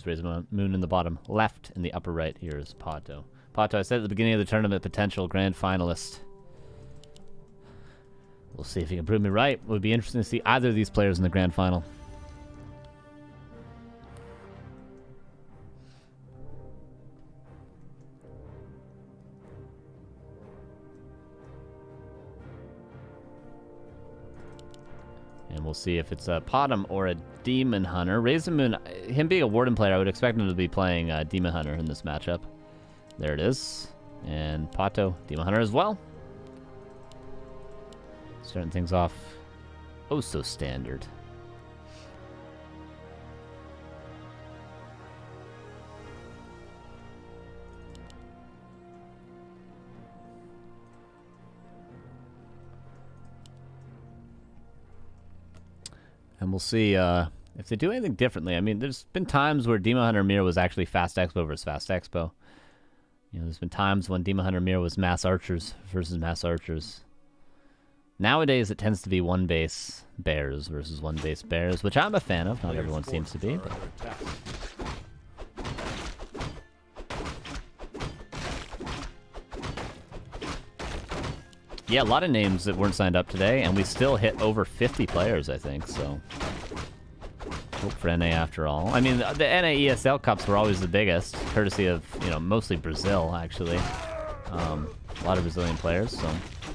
Here's RazerMoon in the bottom left, in the upper right. Here is PaTo. PaTo, I said at the beginning of the tournament, potential grand finalist. We'll see if he can prove me right. It would be interesting to see either of these players in the grand final. And we'll see if it's a Potom or a Demon Hunter. RazerMoon, him being a Warden player, I would expect him to be playing Demon Hunter in this matchup. There it is. And PaTo, Demon Hunter as well. Starting things off oh so standard. And we'll see if they do anything differently. I mean, there's been times where Demon Hunter Mirror was actually Fast Expo versus Fast Expo. You know, there's been times when Demon Hunter Mirror was Mass Archers versus Mass Archers. Nowadays, it tends to be one base Bears versus one base Bears, which I'm a fan of. Not everyone seems to be, but... Yeah, a lot of names that weren't signed up today, and we still hit over 50 players, I think, so... Hope for NA after all. I mean, the NA ESL Cups were always the biggest, courtesy of, you know, mostly Brazil, actually. A lot of Brazilian players, so...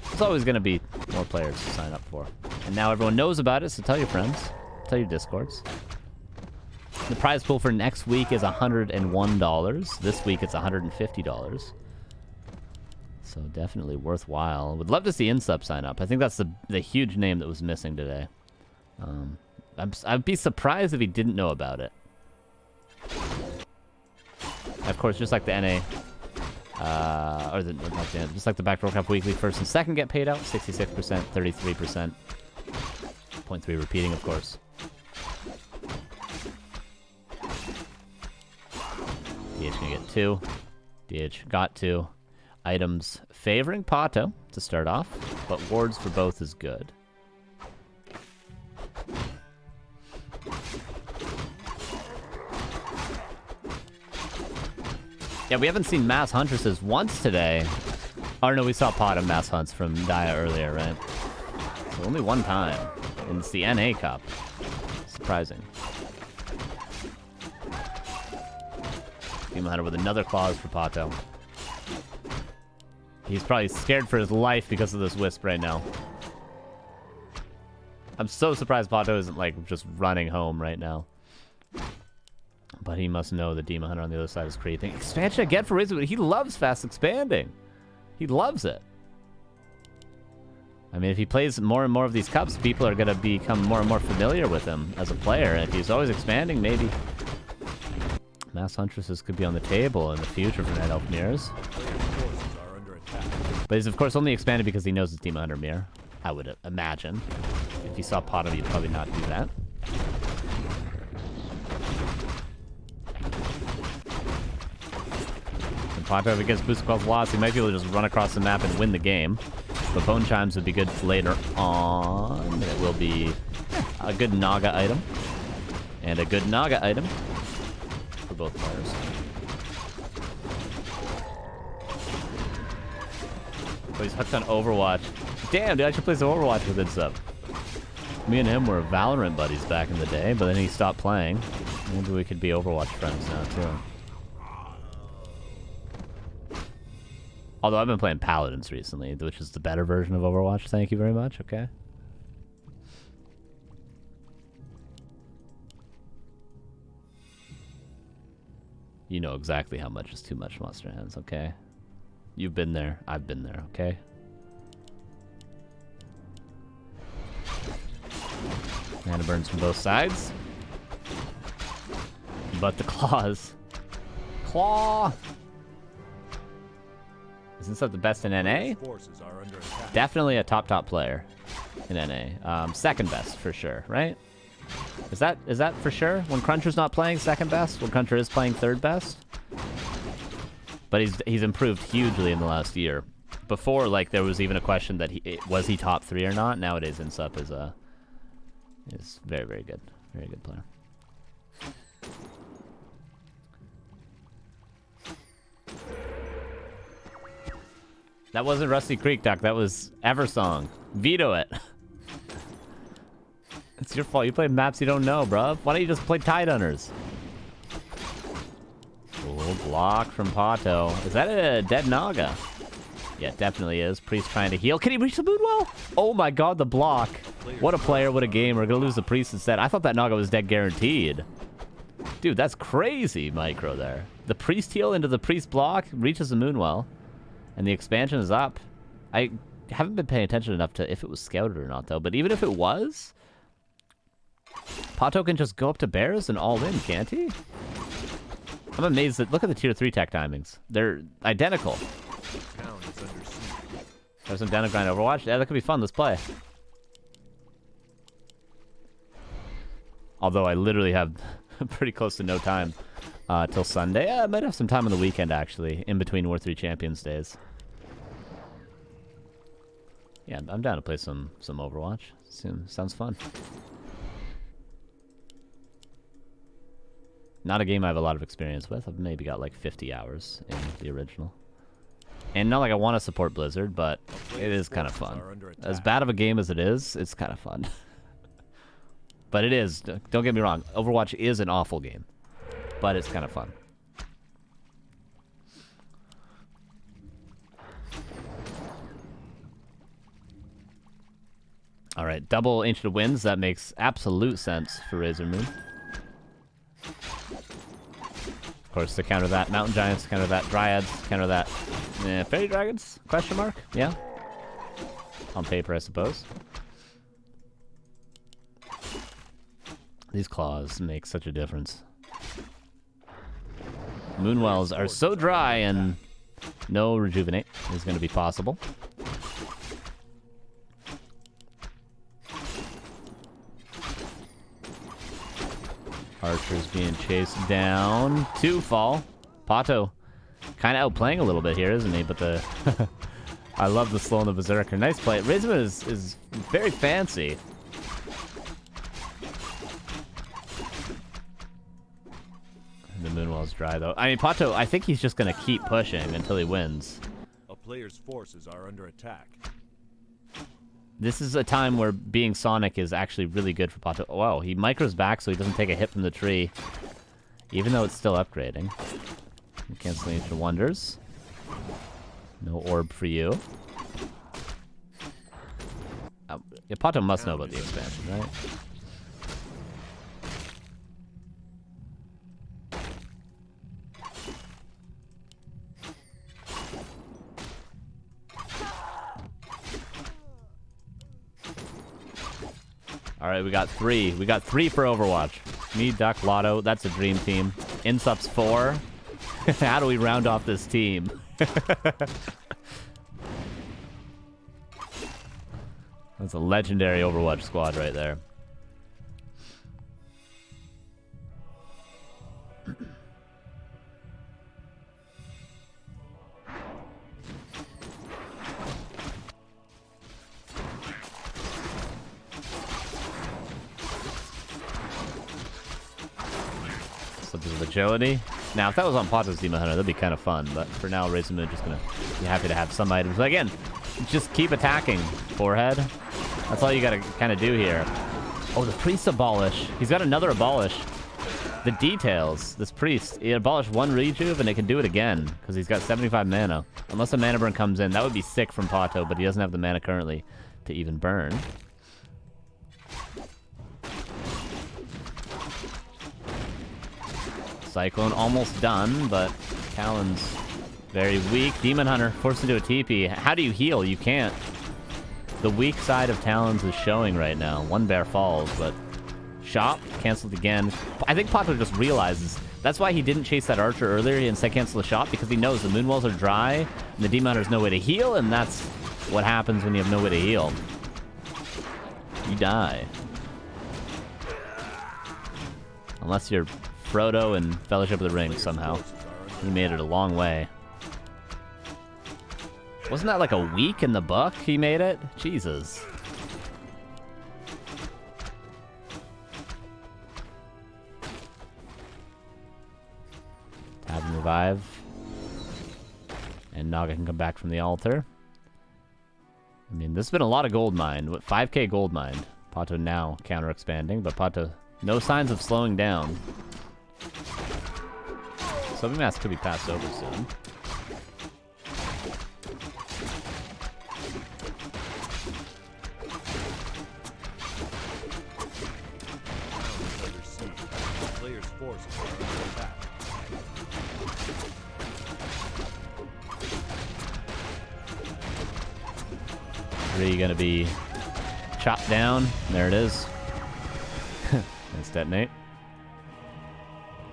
There's always going to be more players to sign up for. And now everyone knows about it, so tell your friends. Tell your Discords. The prize pool for next week is $101. This week it's $150. So definitely worthwhile. Would love to see Insub sign up. I think that's the huge name that was missing today. I'd be surprised if he didn't know about it. Of course, just like the NA... just like the Backdoor Cup Weekly, first and second get paid out. 66%, 33%. 0.3 repeating, of course. DH gonna get 2. DH got 2. Items favoring PaTo to start off, but wards for both is good. Yeah, we haven't seen Mass Huntresses once today. Oh, no, we saw PaTo Mass Hunts from Dia earlier, right? So only one time. And it's the NA Cup. Surprising. Demon Hunter with another clause for PaTo. He's probably scared for his life because of this Wisp right now. I'm so surprised PaTo isn't, like, just running home right now. But he must know the Demon Hunter on the other side is creeping. Expansion again for RazerMoon. He loves fast expanding. He loves it. I mean, if he plays more and more of these cups, people are going to become more and more familiar with him as a player. And if he's always expanding, maybe Mass Huntresses could be on the table in the future for Night Elf Mirrors. But he's, of course, only expanded because he knows it's Demon Hunter Mirror. I would imagine. If you saw PaTo, you'd probably not do that. PaTo, if it gets Boost Quell's loss, he might be able to just run across the map and win the game. But Bone Chimes would be good later on. And it will be a good Naga item. And a good Naga item for both players. Oh, he's hooked on Overwatch. Damn, dude, I should play some Overwatch with Insub. Me and him were Valorant buddies back in the day, but then he stopped playing. Maybe we could be Overwatch friends now, too. Although I've been playing Paladins recently, which is the better version of Overwatch. Thank you very much. Okay. You know exactly how much is too much, Monster Hands, okay? You've been there. I've been there, okay? Mana burns from both sides. But the claws. Claw! Isn't that the best in NA? Definitely a top player in NA. Second best for sure, right? Is that for sure? When Cruncher's not playing second best? When Cruncher is playing third best? But he's improved hugely in the last year. Before, like, there was even a question that was he top 3 or not. Nowadays, Insup is very, very good. Very good player. That wasn't Rusty Creek, Duck. That was Eversong. Veto it. It's your fault. You played maps you don't know, bruh. Why don't you just play Tidehunters? Cool block from PaTo. Is that a dead Naga? Yeah, it definitely is. Priest trying to heal. Can he reach the Moonwell? Oh my god, the block. What a player, what a game. We're going to lose the Priest instead. I thought that Naga was dead guaranteed. Dude, that's crazy micro there. The Priest heal into the Priest block, reaches the Moonwell, and the expansion is up. I haven't been paying attention enough to if it was scouted or not, though. But even if it was, PaTo can just go up to bears and all in, can't he? I'm amazed that... Look at the tier 3 tech timings. They're identical. There's some down and grind Overwatch. Yeah, that could be fun. Let's play. Although I literally have pretty close to no time till Sunday. I might have some time on the weekend, actually, in between War 3 Champions days. Yeah, I'm down to play some Overwatch. Sounds fun. Not a game I have a lot of experience with. I've maybe got like 50 hours in the original. And not like I want to support Blizzard, but it is kind of fun. As bad of a game as it is, it's kind of fun. But it is. Don't get me wrong. Overwatch is an awful game. But it's kind of fun. Alright, double Ancient of Winds. That makes absolute sense for RazerMoon. Of course, to counter that, Mountain Giants, counter that, Dryads, counter that, Fairy Dragons? Question mark? Yeah. On paper, I suppose. These claws make such a difference. Moonwells are so dry, and no rejuvenate is going to be possible. Archer's being chased down. 2 fall. PaTo kind of outplaying a little bit here, isn't he? But the... I love the slow and the Berserker. Nice play. RazerMoon is very fancy. The Moonwell's dry, though. I mean, PaTo, I think he's just going to keep pushing until he wins. A player's forces are under attack. This is a time where being Sonic is actually really good for PaTo. Wow, he micros back so he doesn't take a hit from the tree. Even though it's still upgrading. Canceling Ancient Wonders. No orb for you. Yeah, PaTo must know about the expansion, right? Alright, we got 3. We got 3 for Overwatch. Me, Duck, Lotto. That's a dream team. Insup's 4. How do we round off this team? That's a legendary Overwatch squad right there. Slippers of agility. Now, if that was on PaTo's Demon Hunter, that'd be kind of fun. But for now, RazerMoon just gonna be happy to have some items. But again, just keep attacking. Forehead. That's all you gotta kind of do here. Oh, the Priest Abolish. He's got another Abolish. The details. This Priest, he abolished 1 rejuve, and it can do it again. Because he's got 75 mana. Unless a mana burn comes in. That would be sick from PaTo, but he doesn't have the mana currently to even burn. Cyclone almost done, but Talon's very weak. Demon Hunter forced into a TP. How do you heal? You can't. The weak side of Talons is showing right now. 1 bear falls, but Shop canceled again. I think PaTo just realizes that's why he didn't chase that Archer earlier. He instead canceled the Shop because he knows the Moonwells are dry and the Demon Hunter has no way to heal, and that's what happens when you have no way to heal. You die. Unless you're Frodo and Fellowship of the Ring somehow. He made it a long way. Wasn't that like a week in the book he made it? Jesus. Tab and revive. And Naga can come back from the altar. I mean, this has been a lot of gold mined. What, 5k gold mined. PaTo now counter expanding, but PaTo, no signs of slowing down. Semifinal could be passed over soon. Players' forces are under attack. Three gonna be chopped down. There it is. Let's detonate.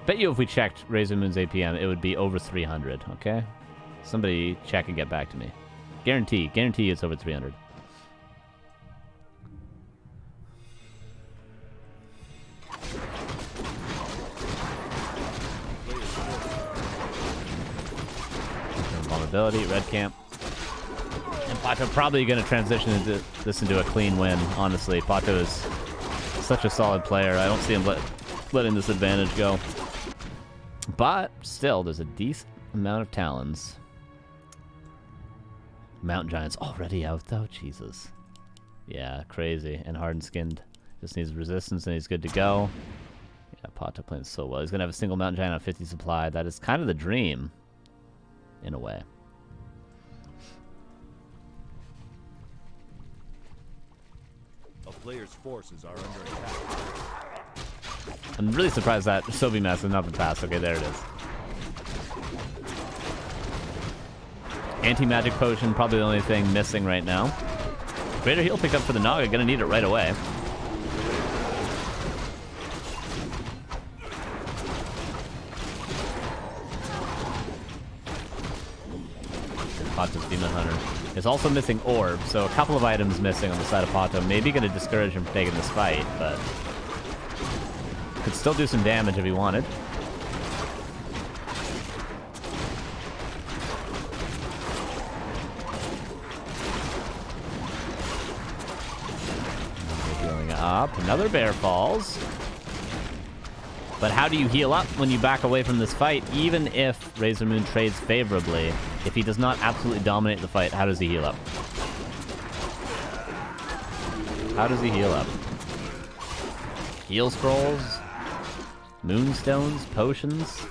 Bet you if we checked RazerMoon's APM, it would be over 300, okay? Somebody check and get back to me. Guarantee it's over 300. Vulnerability, red camp. And PaTo probably going to transition this into a clean win, honestly. PaTo is such a solid player. I don't see him letting this advantage go. But still, there's a decent amount of talons. Mountain Giant's already out, though. Jesus. Yeah, crazy. And hardened skinned. Just needs resistance and he's good to go. Yeah, PaTo playing so well. He's going to have a single Mountain Giant on 50 supply. That is kind of the dream, in a way. A player's forces are under attack. I'm really surprised that Semifinal has not been passed. Okay, there it is. Anti-magic potion, probably the only thing missing right now. Greater heal picked up for the Naga, gonna need it right away. PaTo's Demon Hunter is also missing Orb, so a couple of items missing on the side of PaTo. Maybe gonna discourage him from taking this fight, but could still do some damage if he wanted. Healing up. Another bear falls. But how do you heal up when you back away from this fight? Even if RazerMoon trades favorably, if he does not absolutely dominate the fight, how does he heal up? How does he heal up? Heal scrolls? Moonstones? Potions?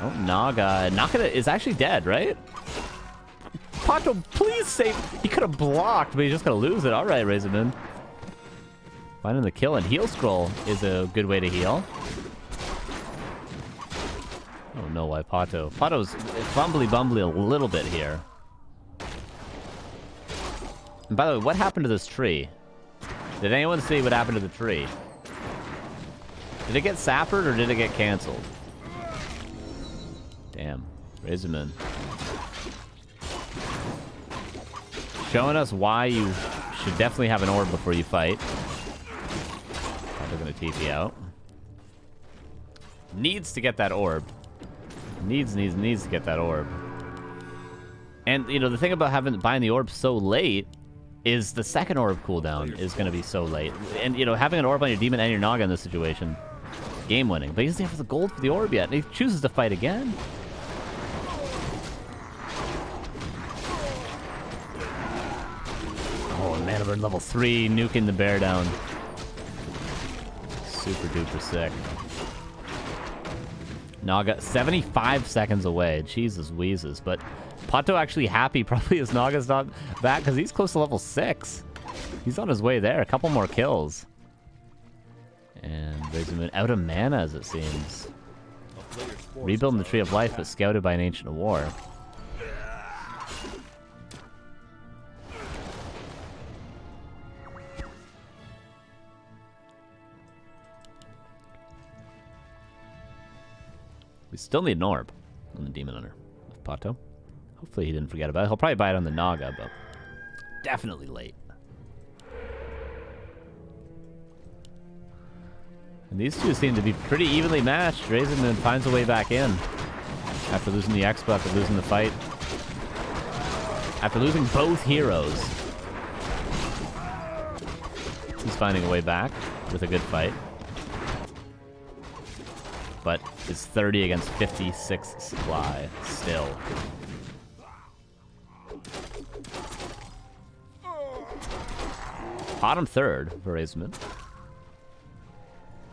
Oh, Naga. Naga is actually dead, right? PaTo, please save. He could have blocked, but he's just going to lose it. All right, RazerMoon. Finding the kill, and heal scroll is a good way to heal. I don't know why PaTo. PaTo's bumbly a little bit here. And by the way, what happened to this tree? Did anyone see what happened to the tree? Did it get sappered or did it get canceled? Damn. RazerMoon. Showing us why you should definitely have an orb before you fight. Probably gonna TP out. Needs to get that orb. Needs to get that orb. And, you know, the thing about buying the orb so late is the second orb cooldown is going to be so late. And, you know, having an orb on your demon and your Naga in this situation, game winning. But he doesn't have the gold for the orb yet, and he chooses to fight again. Oh, man, we're in level 3, nuking the bear down. Super duper sick. Naga, 75 seconds away. Jesus wheezes. But PaTo actually happy probably his Naga's not back because he's close to level 6. He's on his way there. A couple more kills. And RazerMoon out of mana, as it seems. Rebuilding the Tree of Life, but scouted by an Ancient of War. We still need an orb on the Demon Hunter of PaTo. Hopefully he didn't forget about it. He'll probably buy it on the Naga, but definitely late. And these two seem to be pretty evenly matched. RazerMoon finds a way back in after losing the Expo, after losing the fight. After losing both heroes. He's finding a way back with a good fight. But it's 30 against 56 supply still. Bottom third for RazerMoon.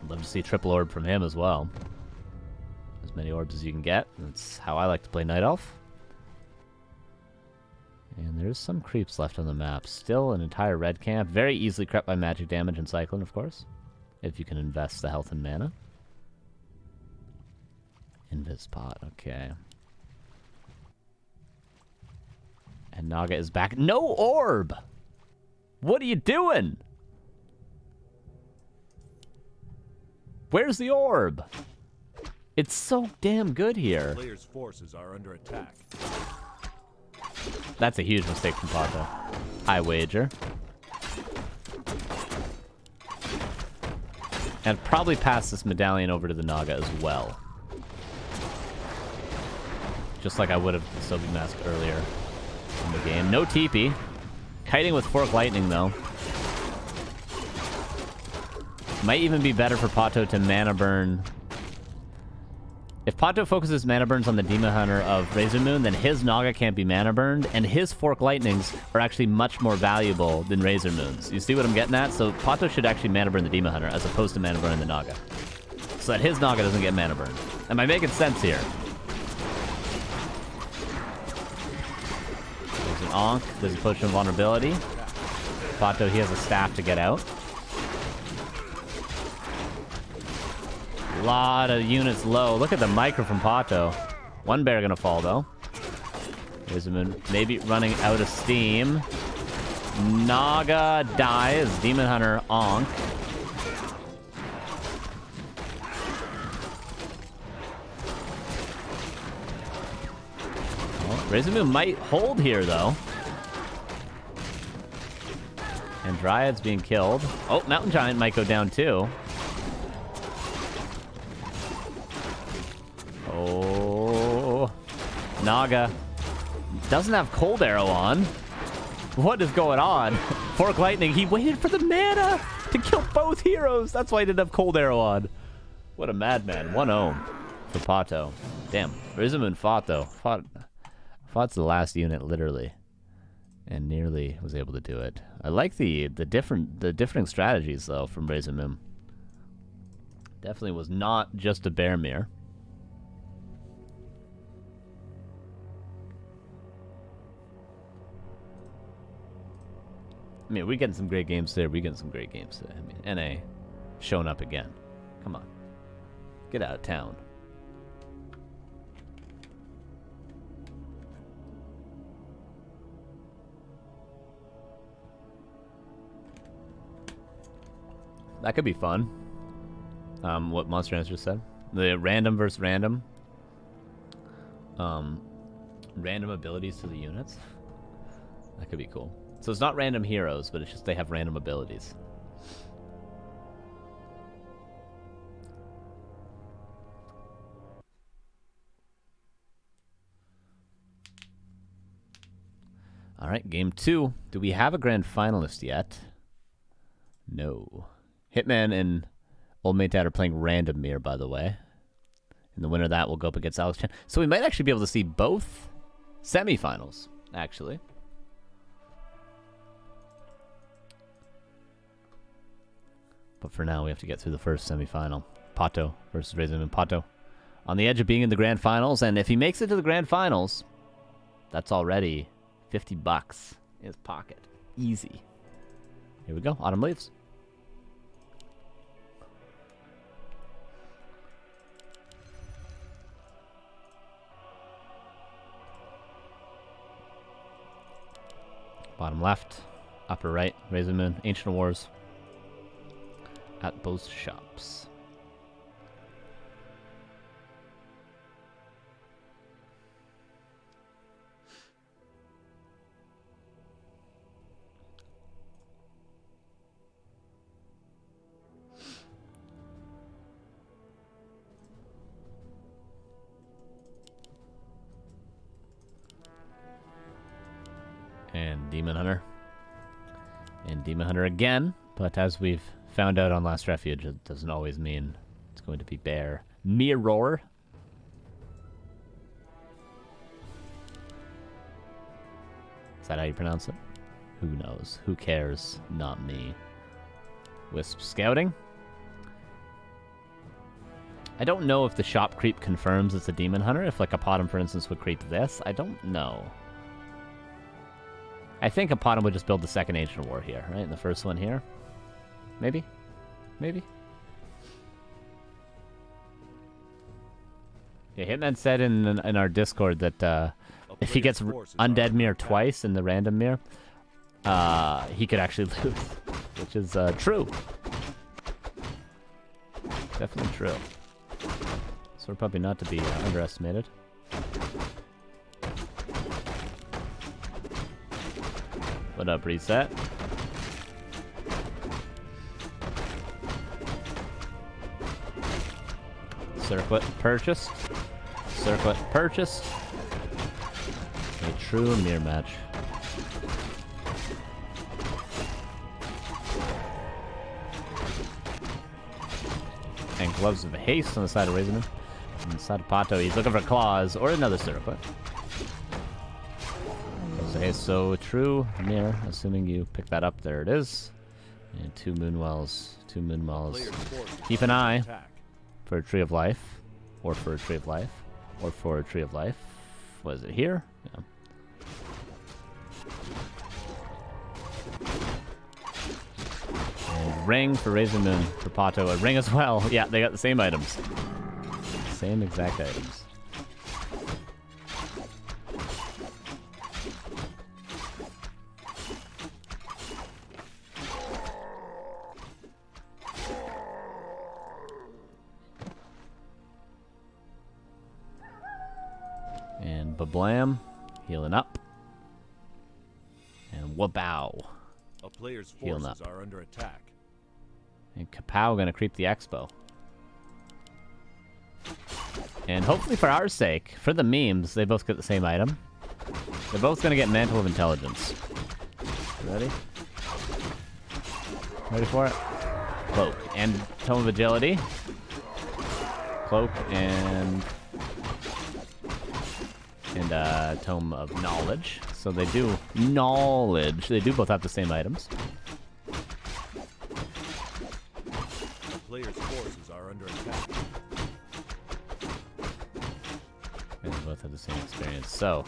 I'd love to see triple orb from him as well. As many orbs as you can get. That's how I like to play Night Elf. And there's some creeps left on the map. Still an entire red camp. Very easily crept by magic damage and cyclone, of course. If you can invest the health and mana. Invis pot, okay. And Naga is back. No orb! What are you doing? Where's the orb? It's so damn good here. Players' forces are under attack. That's a huge mistake from PaTo. I wager. And probably pass this medallion over to the Naga as well. Just like I would have the Sobi Mask earlier in the game. No TP. Kiting with Fork Lightning, though. Might even be better for PaTo to mana burn. If PaTo focuses mana burns on the Demon Hunter of RazerMoon, then his Naga can't be mana burned, and his Fork Lightnings are actually much more valuable than RazerMoon's. You see what I'm getting at? So PaTo should actually mana burn the Demon Hunter as opposed to mana burning the Naga. So that his Naga doesn't get mana burned. Am I making sense here? There's an Ankh. There's a Potion of Vulnerability. PaTo, he has a staff to get out. Lot of units low. Look at the micro from PaTo. One bear gonna fall though. RazerMoon maybe running out of steam. Naga dies. Demon Hunter Ankh. Oh, RazerMoon might hold here though. And Dryad's being killed. Oh, Mountain Giant might go down too. Oh, Naga doesn't have Cold Arrow on. What is going on? Fork Lightning, he waited for the mana to kill both heroes. That's why he didn't have Cold Arrow on. What a madman. 1-0 for PaTo. Damn, RazerMoon fought though. Fought's the last unit literally, and nearly was able to do it. I like the differing strategies though from RazerMoon. Definitely was not just a bear mirror. I mean, we're getting some great games there. We're getting some great games today. I mean, NA showing up again. Come on. Get out of town. That could be fun. What Monster Hunter just said. The random versus random. Random abilities to the units. That could be cool. So it's not random heroes, but it's just they have random abilities. All right, game 2. Do we have a grand finalist yet? No. Hitman and Old Mate Dad are playing Random Mirror, by the way. And the winner of that will go up against Alex Chen. So we might actually be able to see both semifinals, actually. But for now, we have to get through the first semifinal. PaTo versus RazerMoon. PaTo on the edge of being in the grand finals. And if he makes it to the grand finals, that's already $50 in his pocket. Easy. Here we go. Autumn leaves. Bottom left. Upper right. RazerMoon. Ancient Wars. At both shops. And Demon Hunter. And Demon Hunter again, but as we've found out on Last Refuge, it doesn't always mean it's going to be bear. Mirror. Is that how you pronounce it? Who knows? Who cares? Not me. Wisp scouting. I don't know if the shop creep confirms it's a demon hunter. If like a Potom, for instance, would creep this. I don't know. I think a Potom would just build the second Ancient War here, right? And the first one here. Maybe? Maybe? Yeah, Hitman said in our Discord that if he gets Undead Mirror twice in the random mirror, he could actually lose, which is true. Definitely true. So probably not to be underestimated. What up, Reset? Circlet purchased. Circlet purchased. A true mirror match. And gloves of haste on the side of RazerMoon. On the side of PaTo, he's looking for claws or another circlet. Gloves of haste, so true mirror, assuming you pick that up. There it is. And two Moonwells. Two Moonwells. Keep an eye for a Tree of Life. Or for a Tree of Life. Or for a Tree of Life. What is it here? Yeah. And ring for RazerMoon, for PaTo. A ring as well. Yeah, they got the same items. Same exact items. And Bablam, healing up. And Wabow. A player's Healing forces up. are under attack. And Kapow gonna creep the Expo. And hopefully for our sake, for the memes, they both get the same item. They're both gonna get Mantle of Intelligence. Ready? Ready for it? Cloak. And Tome of Agility. Cloak and Tome of Knowledge. So they do knowledge. They do both have the same items. The player's forces are under attack. And they both have the same experience. So,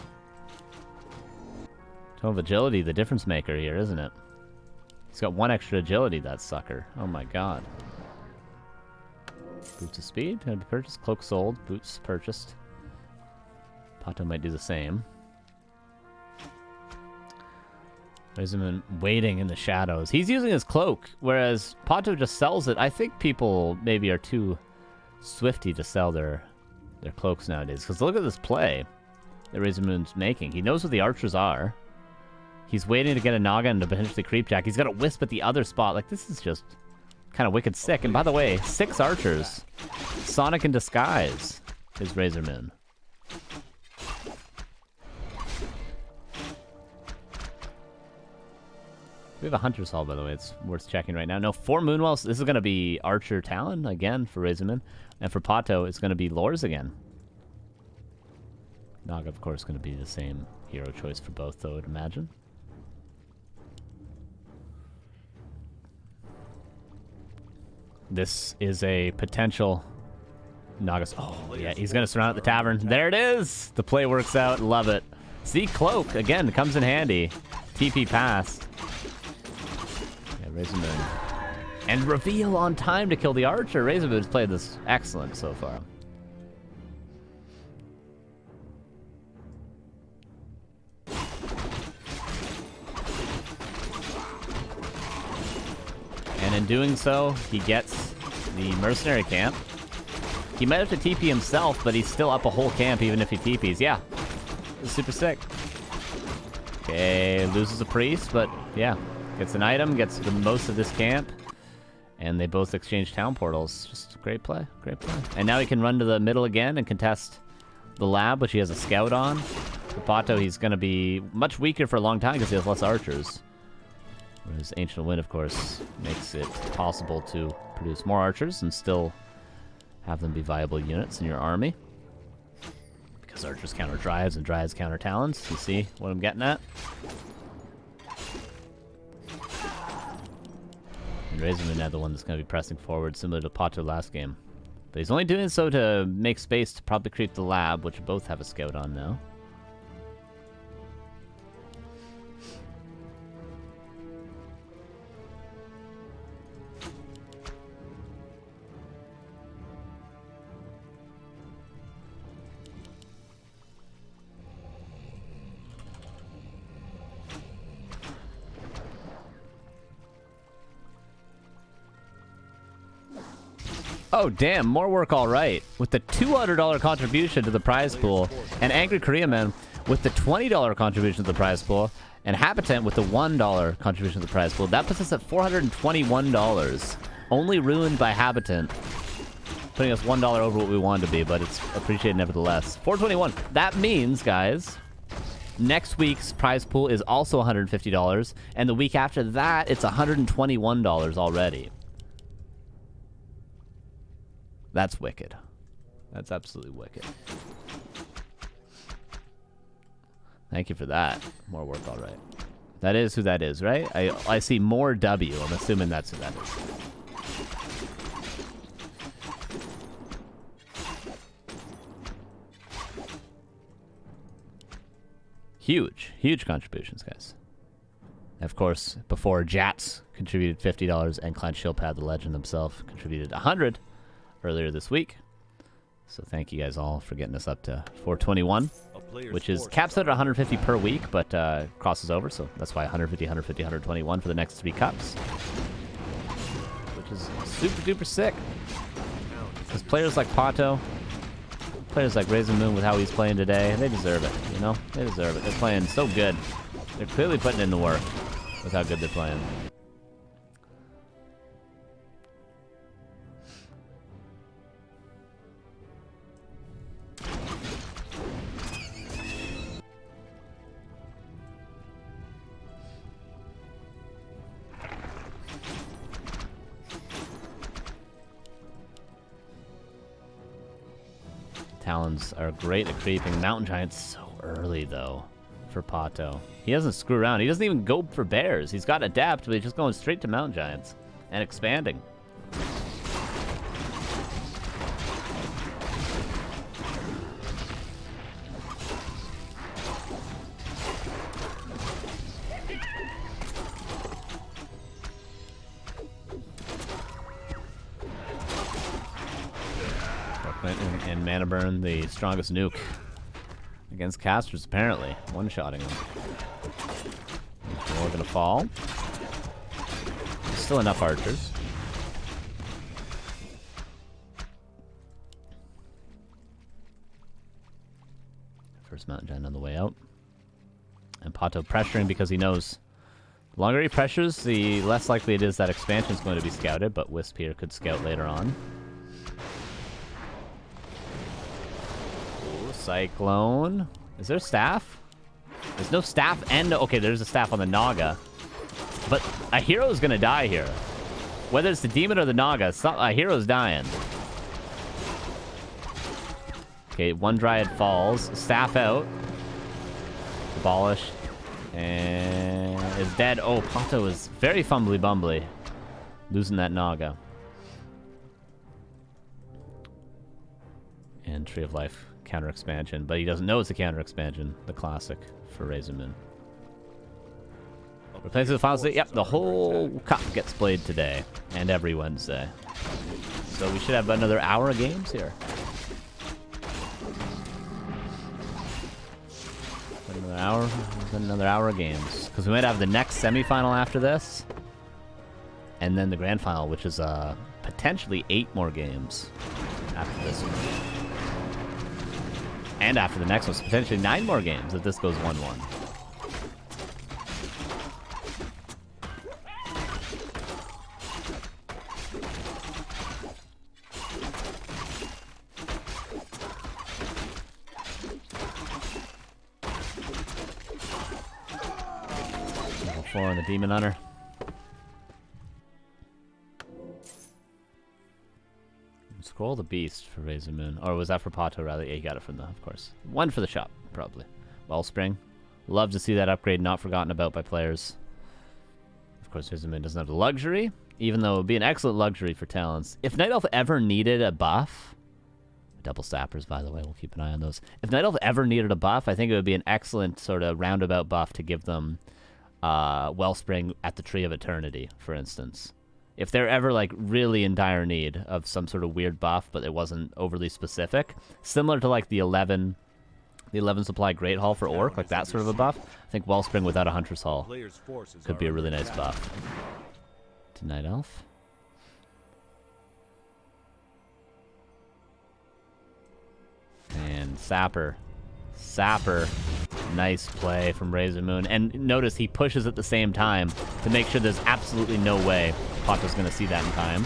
Tome of Agility, the difference maker here, isn't it? He's got one extra agility, that sucker. Oh my god. Boots of Speed, gonna be purchased. Cloak sold. Boots purchased. PaTo might do the same. RazerMoon waiting in the shadows. He's using his cloak, whereas PaTo just sells it. I think people maybe are too swifty to sell their cloaks nowadays. Because look at this play that RazerMoon's making. He knows what the archers are. He's waiting to get a Noggin to potentially creepjack. He's got a Wisp at the other spot. Like, this is just kind of wicked sick. And by the way, 6 archers. Sonic in disguise is RazerMoon. We have a Hunter's Hall, by the way. It's worth checking right now. No, 4 Moonwells. This is going to be Archer Talon again for RazerMoon. And for PaTo, it's going to be Lores again. Naga, of course, going to be the same hero choice for both, though, I'd imagine. This is a potential Nagas. Oh, yeah, he's going to surround at the tavern. There it is! The play works out. Love it. See, Cloak, again, comes in handy. TP passed. RazerMoon. And reveal on time to kill the archer. RazerMoon's played this excellent so far. And in doing so, he gets the mercenary camp. He might have to TP himself, but he's still up a whole camp even if he TPs. Yeah, it's super sick. Okay, loses a priest, but yeah. Gets an item, gets the most of this camp, and they both exchange town portals. Just great play, great play. And now he can run to the middle again and contest the lab, which he has a scout on. For PaTo, he's going to be much weaker for a long time because he has less archers. Whereas Ancient Wind, of course, makes it possible to produce more archers and still have them be viable units in your army. Because archers counter Dryads and Dryads counter Talons. You see what I'm getting at? And RazerMoon now the one that's going to be pressing forward, similar to PaTo last game. But he's only doing so to make space to probably creep the lab, which both have a scout on now. Oh, damn, more work all right. With the $200 contribution to the prize pool, and Angry Korea Man with the $20 contribution to the prize pool, and Habitant with the $1 contribution to the prize pool. That puts us at $421. Only ruined by Habitant. Putting us $1 over what we wanted to be, but it's appreciated nevertheless. $421. That means, guys, next week's prize pool is also $150, and the week after that, it's $121 already. That's wicked. That's absolutely wicked. Thank you for that. More work, all right. That is who that is, right? I see more W. I'm assuming that's who that is. Huge, huge contributions, guys. Of course, before Jats contributed $50 and Clint Shilpad, the legend himself, contributed $100 earlier this week. So thank you guys all for getting us up to 421, which is caps out at 150 per week, but crosses over, so that's why 150, 150, 121 for the next 3 cups, which is super duper sick. Because players like PaTo, players like RazerMoon with how he's playing today, they deserve it, you know? They deserve it. They're playing so good. They're clearly putting in the work with how good they're playing. Talons are great at creeping. Mountain Giant's so early, though, for PaTo. He doesn't screw around. He doesn't even go for bears. He's got Adapt, but he's just going straight to Mountain Giants and expanding. And Mana Burn, the strongest nuke against casters, apparently. One-shotting him. More gonna fall. Still enough archers. First Mountain Giant on the way out. And PaTo pressuring because he knows the longer he pressures, the less likely it is that expansion is going to be scouted, but Wisp here could scout later on. Cyclone. Is there staff? There's no staff and no... Okay, there's a staff on the Naga. But a hero's gonna die here. Whether it's the demon or the Naga, a hero's dying. Okay, one Dryad falls. Staff out. Abolish. And is dead. Oh, PaTo is very fumbly bumbly. Losing that Naga. And Tree of Life. Counter expansion, but he doesn't know it's a counter expansion. The classic for RazerMoon. Replaces the final state. Yep, the whole cup gets played today and every Wednesday. So we should have another hour of games here. Another hour of games, because we might have the next semifinal after this, and then the grand final, which is potentially 8 more games after this one. And after the next one, so potentially 9 more games if this goes 1-1. Level 4 on the Demon Hunter. Scroll the Beast for RazerMoon. Or was that for PaTo, rather? Yeah, you got it from the, of course. One for the shop, probably. Wellspring. Love to see that upgrade not forgotten about by players. Of course, RazerMoon doesn't have the luxury even though it would be an excellent luxury for talents. If Night Elf ever needed a buff, double sappers, by the way, we'll keep an eye on those. If Night Elf ever needed a buff, I think it would be an excellent sort of roundabout buff to give them Wellspring at the Tree of Eternity, for instance. If they're ever like really in dire need of some sort of weird buff, but it wasn't overly specific, similar to like the 11 supply Great Hall for Orc, like that sort of a buff, I think Wellspring without a Hunter's Hall could be a really nice buff. To Night Elf. And Sapper. Nice play from RazerMoon. And notice he pushes at the same time to make sure there's absolutely no way PaTo's going to see that in time.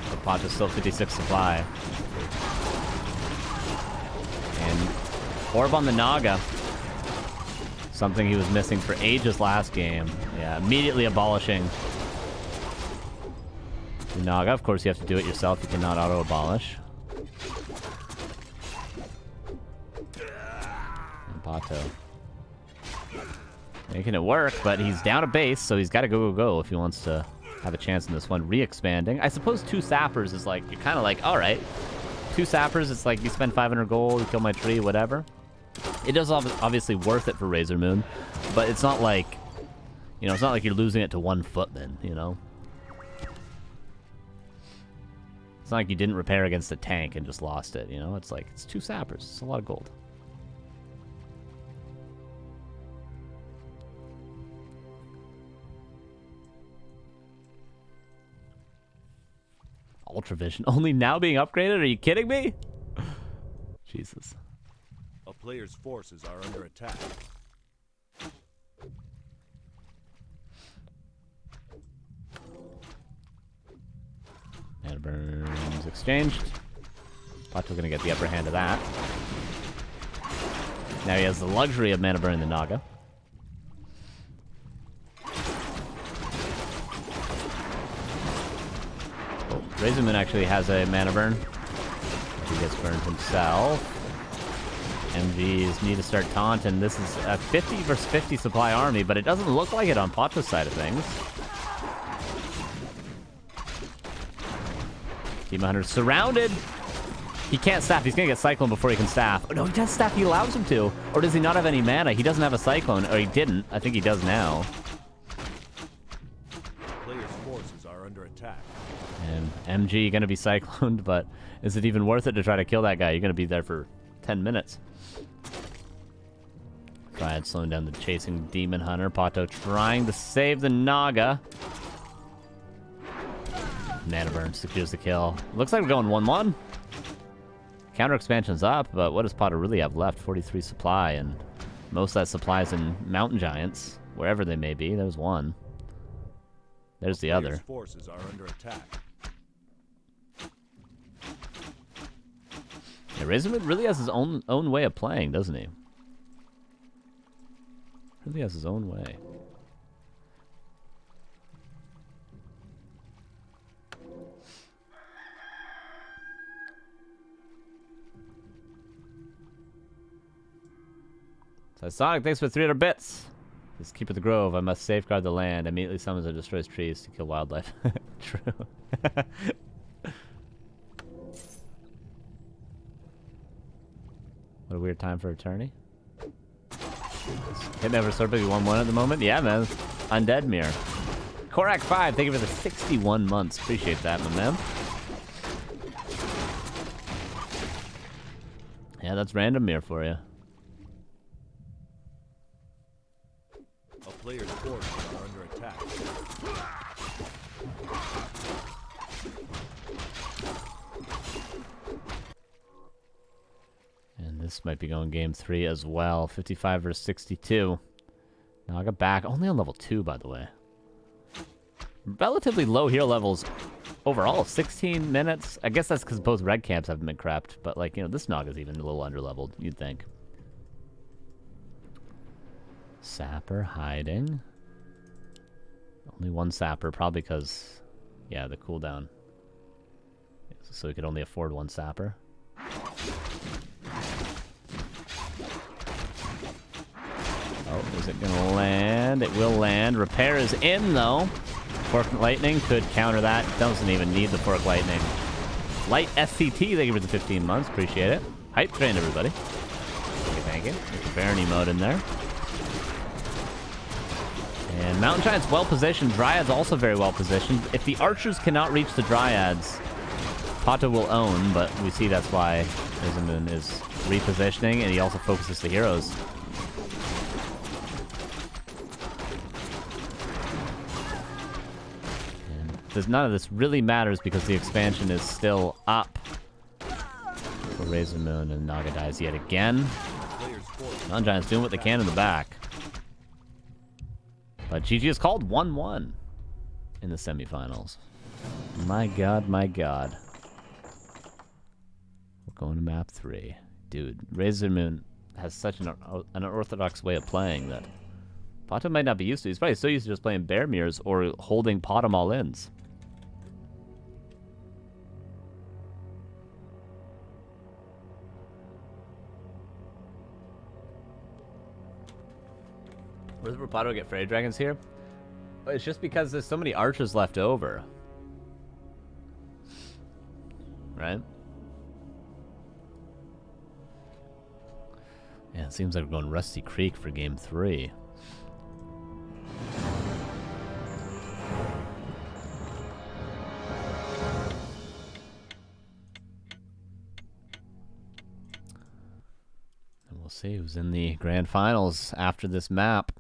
But PaTo's still 56 supply. And Orb on the Naga. Something he was missing for ages last game. Yeah, immediately abolishing the Naga. Of course, you have to do it yourself. You cannot auto-abolish. And PaTo making it work, but he's down a base, so he's got to go if he wants to have a chance in this one. Re-expanding. I suppose 2 sappers is like, you're kind of like, all right. 2 sappers, it's like you spend 500 gold, you kill my tree, whatever. It does obviously worth it for RazerMoon, but it's not like, you know, it's not like you're losing it to 1 footman, you know? It's not like you didn't repair against a tank and just lost it, you know? It's like, it's 2 sappers. It's a lot of gold. Ultravision only now being upgraded? Are you kidding me? Jesus. A player's forces are under attack. Mana burns exchanged. PaTo gonna get the upper hand of that. Now he has the luxury of mana burn the Naga. Oh, RazerMoon actually has a mana burn. He gets burned himself. MGs need to start taunting. This is a 50 versus 50 supply army, but it doesn't look like it on PaTo's side of things. Demon Hunter surrounded. He can't staff. He's going to get Cyclone before he can staff. Oh, no, he does staff. He allows him to. Or does he not have any mana? He doesn't have a Cyclone. Or he didn't. I think he does now. Player's forces are under attack. And MG going to be Cycloned, but is it even worth it to try to kill that guy? You're going to be there for 10 minutes. Triad slowing down the chasing Demon Hunter. PaTo trying to save the Naga. Mana burn secures the kill. Looks like we're going 1-1. Counter expansion's up, but what does PaTo really have left? 43 supply, and most of that supply is in Mountain Giants, wherever they may be. There's one. There's the other. Forces are under attack. Yeah, RazerMoon really has his own way of playing, doesn't he? Really has his own way. So Sonic, thanks for 300 bits. Just keep it the grove. I must safeguard the land. Immediately summons or destroys trees to kill wildlife. True. What a weird time for attorney. Hit me over Serpent, you 1-1 at the moment? Yeah, man. Undead Mirror. Korak 5, thank you for the 61 months. Appreciate that, my man. Yeah, that's random mirror for you. A player's forces are under attack. And this might be going game 3 as well. 55 versus 62. Naga back. Only on level 2, by the way. Relatively low hero levels overall. 16 minutes. I guess that's because both red camps haven't been crept. But, like, you know, this Naga's even a little underleveled, you'd think. Sapper hiding. Only one Sapper, probably because, yeah, the cooldown. So he could only afford one Sapper. Oh, there's Is it gonna land? It will land. Repair is in, though. Fork Lightning could counter that. Doesn't even need the Fork Lightning. Light SCT, thank you for the 15 months. Appreciate it. Hype train, everybody. Thank you. Get the Barony mode in there. And Mountain Giant's well positioned. Dryads also very well positioned. If the archers cannot reach the Dryads, PaTo will own, but we see that's why RazerMoon is repositioning, and he also focuses the heroes. And none of this really matters because the expansion is still up for RazerMoon, and Naga dies yet again. Mountain Giant's doing what they can in the back. But GG is called 1-1 in the semifinals. My god, my god. We're going to map 3. Dude, RazerMoon has such an unorthodox way of playing that PaTo might not be used to. He's probably so used to just playing bear mirrors or holding bottom all-ins. Where's PaTo get Fairy Dragons here? It's just because there's so many archers left over. Right? Yeah, it seems like we're going Rusty Creek for game 3. And we'll see who's in the grand finals after this map.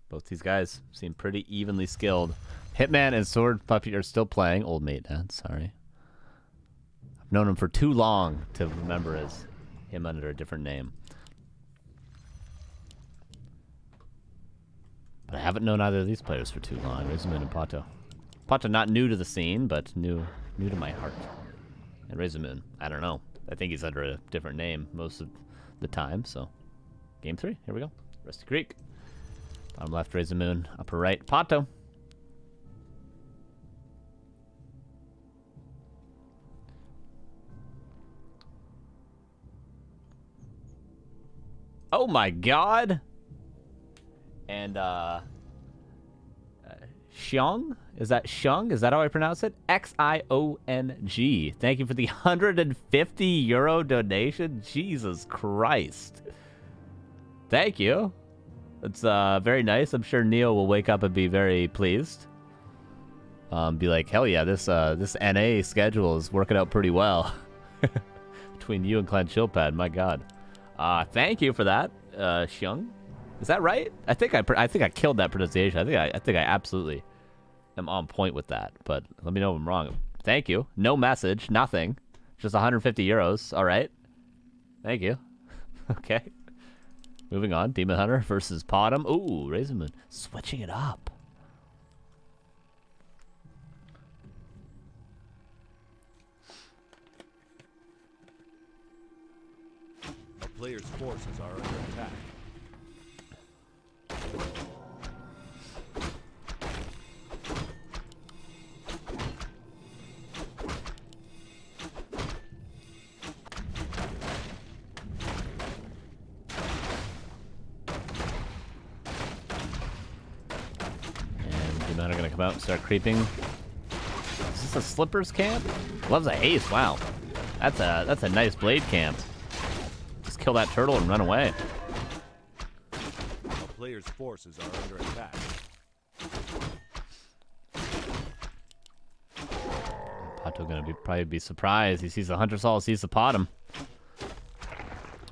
Both these guys seem pretty evenly skilled. Hitman and Sword Puppy are still playing. Old Mate Dad, sorry. I've known him for too long to remember as him under a different name. But I haven't known either of these players for too long. RazerMoon and PaTo. PaTo not new to the scene, but new to my heart. And RazerMoon, I don't know. I think he's under a different name most of the time, so. Game 3, here we go. Rusty Creek. Bottom left, RazerMoon. Upper right, PaTo. Oh my god! And, Xiong? Is that Xiong? Is that how I pronounce it? Xiong. Thank you for the €150 donation. Jesus Christ. Thank you. It's very nice. I'm sure Neo will wake up and be very pleased. Be like, hell yeah, this NA schedule is working out pretty well. Between you and Clan Chillpad, my god. Thank you for that, Xiong. Is that right? I think I killed that pronunciation. I think I absolutely am on point with that. But let me know if I'm wrong. Thank you. No message. Nothing. Just €150. All right. Thank you. Okay. Moving on. Demon Hunter versus Potom. Ooh, RazerMoon switching it up. A player's forces are under attack. Are gonna come out and start creeping. Is this a Slippers camp? Loves a haste. Wow, that's a nice blade camp. Just kill that turtle and run away. A player's forces are under attack. PaTo gonna probably be surprised. He sees the Hunter Saw, sees the Potom.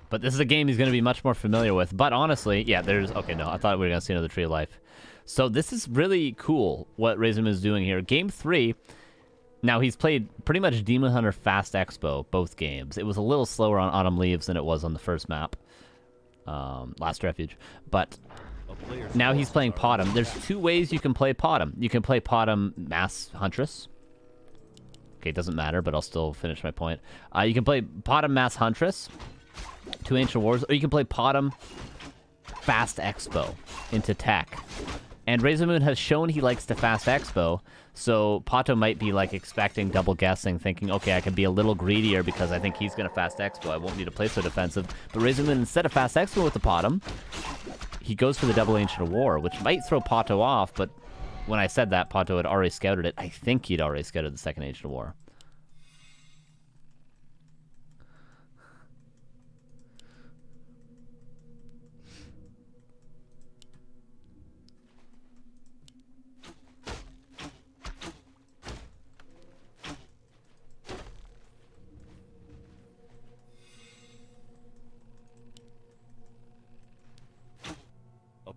But this is a game he's gonna be much more familiar with. But honestly, yeah, there's okay. No, I thought we were gonna see another Tree of Life. So this is really cool what RazerMoon is doing here. Game 3, now he's played pretty much Demon Hunter Fast Expo, both games. It was a little slower on Autumn Leaves than it was on the first map, Last Refuge. But now he's playing Potom. There's 2 ways you can play Potom. You can play Potom Mass Huntress. Okay, it doesn't matter, but I'll still finish my point. You can play Potom Mass Huntress, 2 Ancient Wars, or you can play Potom Fast Expo into tech. And RazerMoon has shown he likes to Fast Expo, so PaTo might be like expecting double guessing, thinking, okay, I can be a little greedier because I think he's going to Fast Expo. I won't need to play so defensive. But RazerMoon, instead of Fast Expo with the Potom, he goes for the double Ancient of War, which might throw PaTo off, but when I said that, PaTo had already scouted it. I think he'd already scouted the second Ancient of War.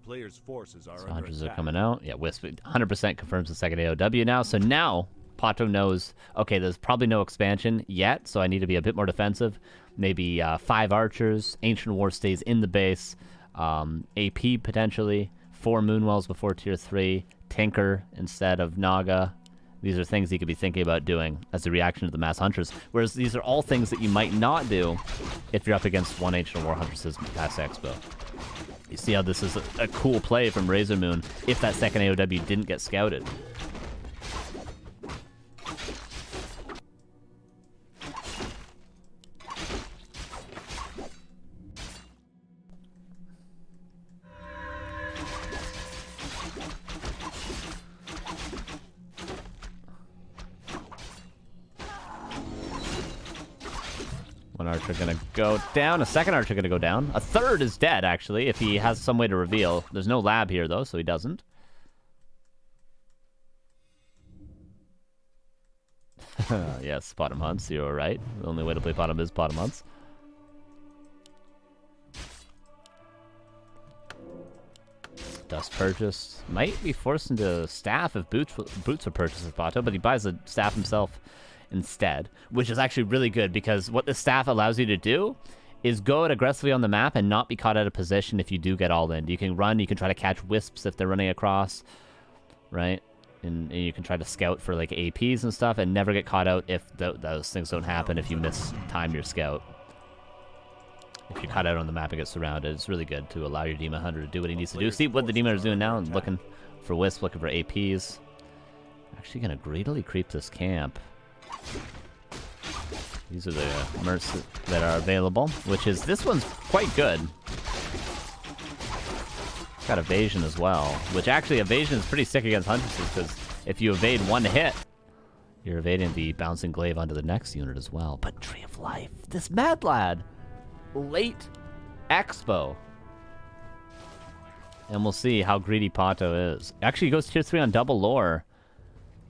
Players' forces are So under hunters are attack. coming out. Yeah, Wisp 100% confirms the second AOW now. So now PaTo knows, okay, there's probably no expansion yet, so I need to be a bit more defensive. Maybe 5 archers. Ancient War stays in the base. AP potentially. 4 Moonwells before tier 3. Tinker instead of Naga. These are things you could be thinking about doing as a reaction to the mass hunters. Whereas these are all things that you might not do if you're up against one Ancient War Huntress past Expo. You see how this is a cool play from RazerMoon if that second AOW didn't get scouted. One archer gonna go down. A second archer gonna go down. A third is dead, actually, if he has some way to reveal. There's no lab here, though, so he doesn't. Yes, bottom hunts. You're right. The only way to play bottom is bottom hunts. Dust purchased. Might be forced into staff if boots were purchased with PaTo, but he buys the staff himself instead, which is actually really good because what the staff allows you to do is go out aggressively on the map and not be caught out of position if you do get all in. You can run, you can try to catch wisps if they're running across, right? And you can try to scout for like APs and stuff and never get caught out if those things don't happen if you miss time your scout. If you're caught out on the map and get surrounded, it's really good to allow your Demon Hunter to do what he needs to do. See what the Demon Hunter's doing now, looking for wisps, looking for APs. Actually gonna greedily creep this camp. These are the mercs that are available, which is, this one's quite good. It's got evasion as well, which actually evasion is pretty sick against huntresses because if you evade one hit, you're evading the bouncing glaive onto the next unit as well. But Tree of Life, this mad lad, late expo. And we'll see how greedy PaTo is. Actually, he goes tier 3 on double lore.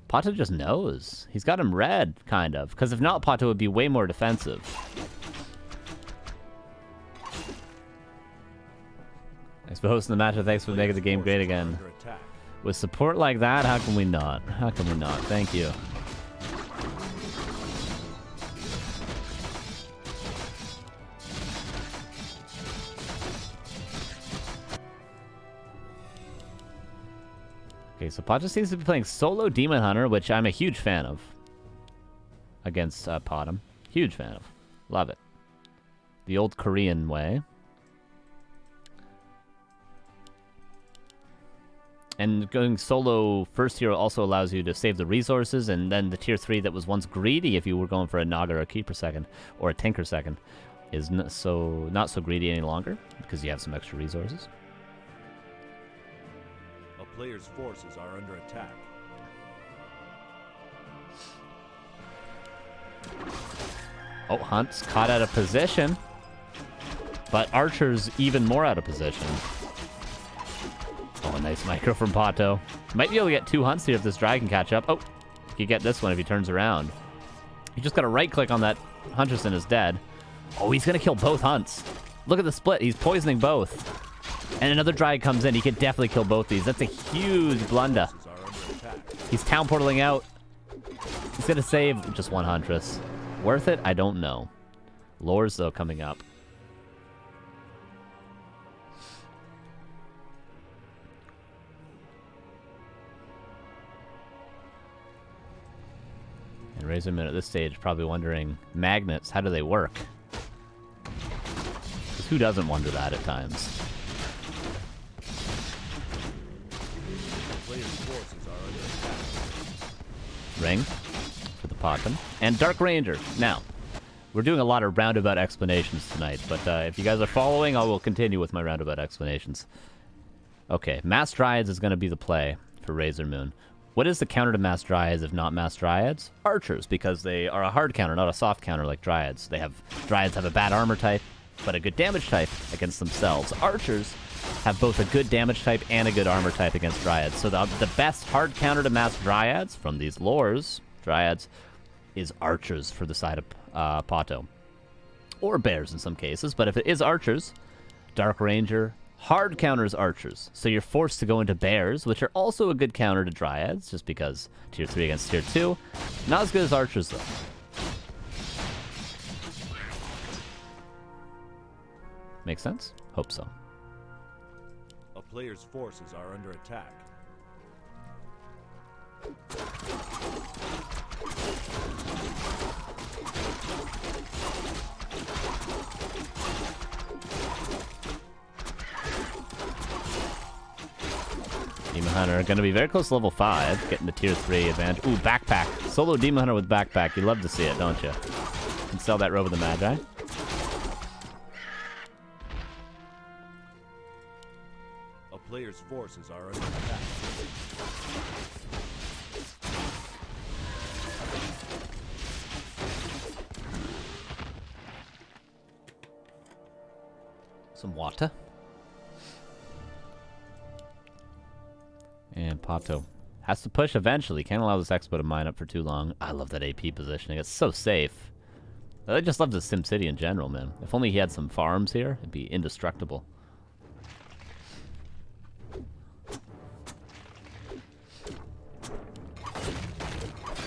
PaTo just knows. He's got him red, kind of. Because if not, PaTo would be way more defensive. Thanks for hosting the match, and thanks for making the game great again. With support like that, how can we not? How can we not? Thank you. Okay, so PaTo seems to be playing solo Demon Hunter, which I'm a huge fan of. Against Potom. Huge fan of. Love it. The old Korean way. And going solo first here also allows you to save the resources, and then the tier 3 that was once greedy if you were going for a Naga or a Keeper second, or a Tinker second, is not so greedy any longer, because you have some extra resources. Players' forces are under attack. Oh, Hunt's caught out of position. But Archer's even more out of position. Oh, a nice micro from PaTo. Might be able to get 2 Hunts here if this Dragon catch up. Oh, he could get this one if he turns around. You just got to right-click on that Huntress and is dead. Oh, he's going to kill both Hunts. Look at the split. He's poisoning both. And another Dragon comes in. He could definitely kill both these. That's a huge blunder. He's town portaling out. He's going to save just 1 Huntress. Worth it? I don't know. Lores, though, coming up. And RazerMoon at this stage probably wondering, magnets, how do they work? Because who doesn't wonder that at times? Ring for the Pokken. And Dark Ranger. Now, we're doing a lot of roundabout explanations tonight, but if you guys are following, I will continue with my roundabout explanations. Okay, Mass Dryads is going to be the play for RazerMoon. What is the counter to Mass Dryads if not Mass Dryads? Archers, because they are a hard counter, not a soft counter like Dryads. Dryads have a bad armor type, but a good damage type against themselves. Archers have both a good damage type and a good armor type against Dryads. So the best hard counter to Mass Dryads from these lores, Dryads, is Archers for the side of PaTo. Or Bears in some cases, but if it is Archers, Dark Ranger hard counters Archers. So you're forced to go into Bears, which are also a good counter to Dryads, just because Tier 3 against Tier 2. Not as good as Archers, though. Make sense? Hope so. A player's forces are under attack. Demon Hunter going to be very close to level 5, getting the Tier 3 advantage. Ooh, backpack. Solo Demon Hunter with backpack. You love to see it, don't you? And sell that Robe of the Magi. A player's forces are under attack. Some water. And PaTo has to push eventually. Can't allow this Expo to mine up for too long. I love that AP positioning. It's so safe. I just love the SimCity in general, man. If only he had some farms here, it'd be indestructible.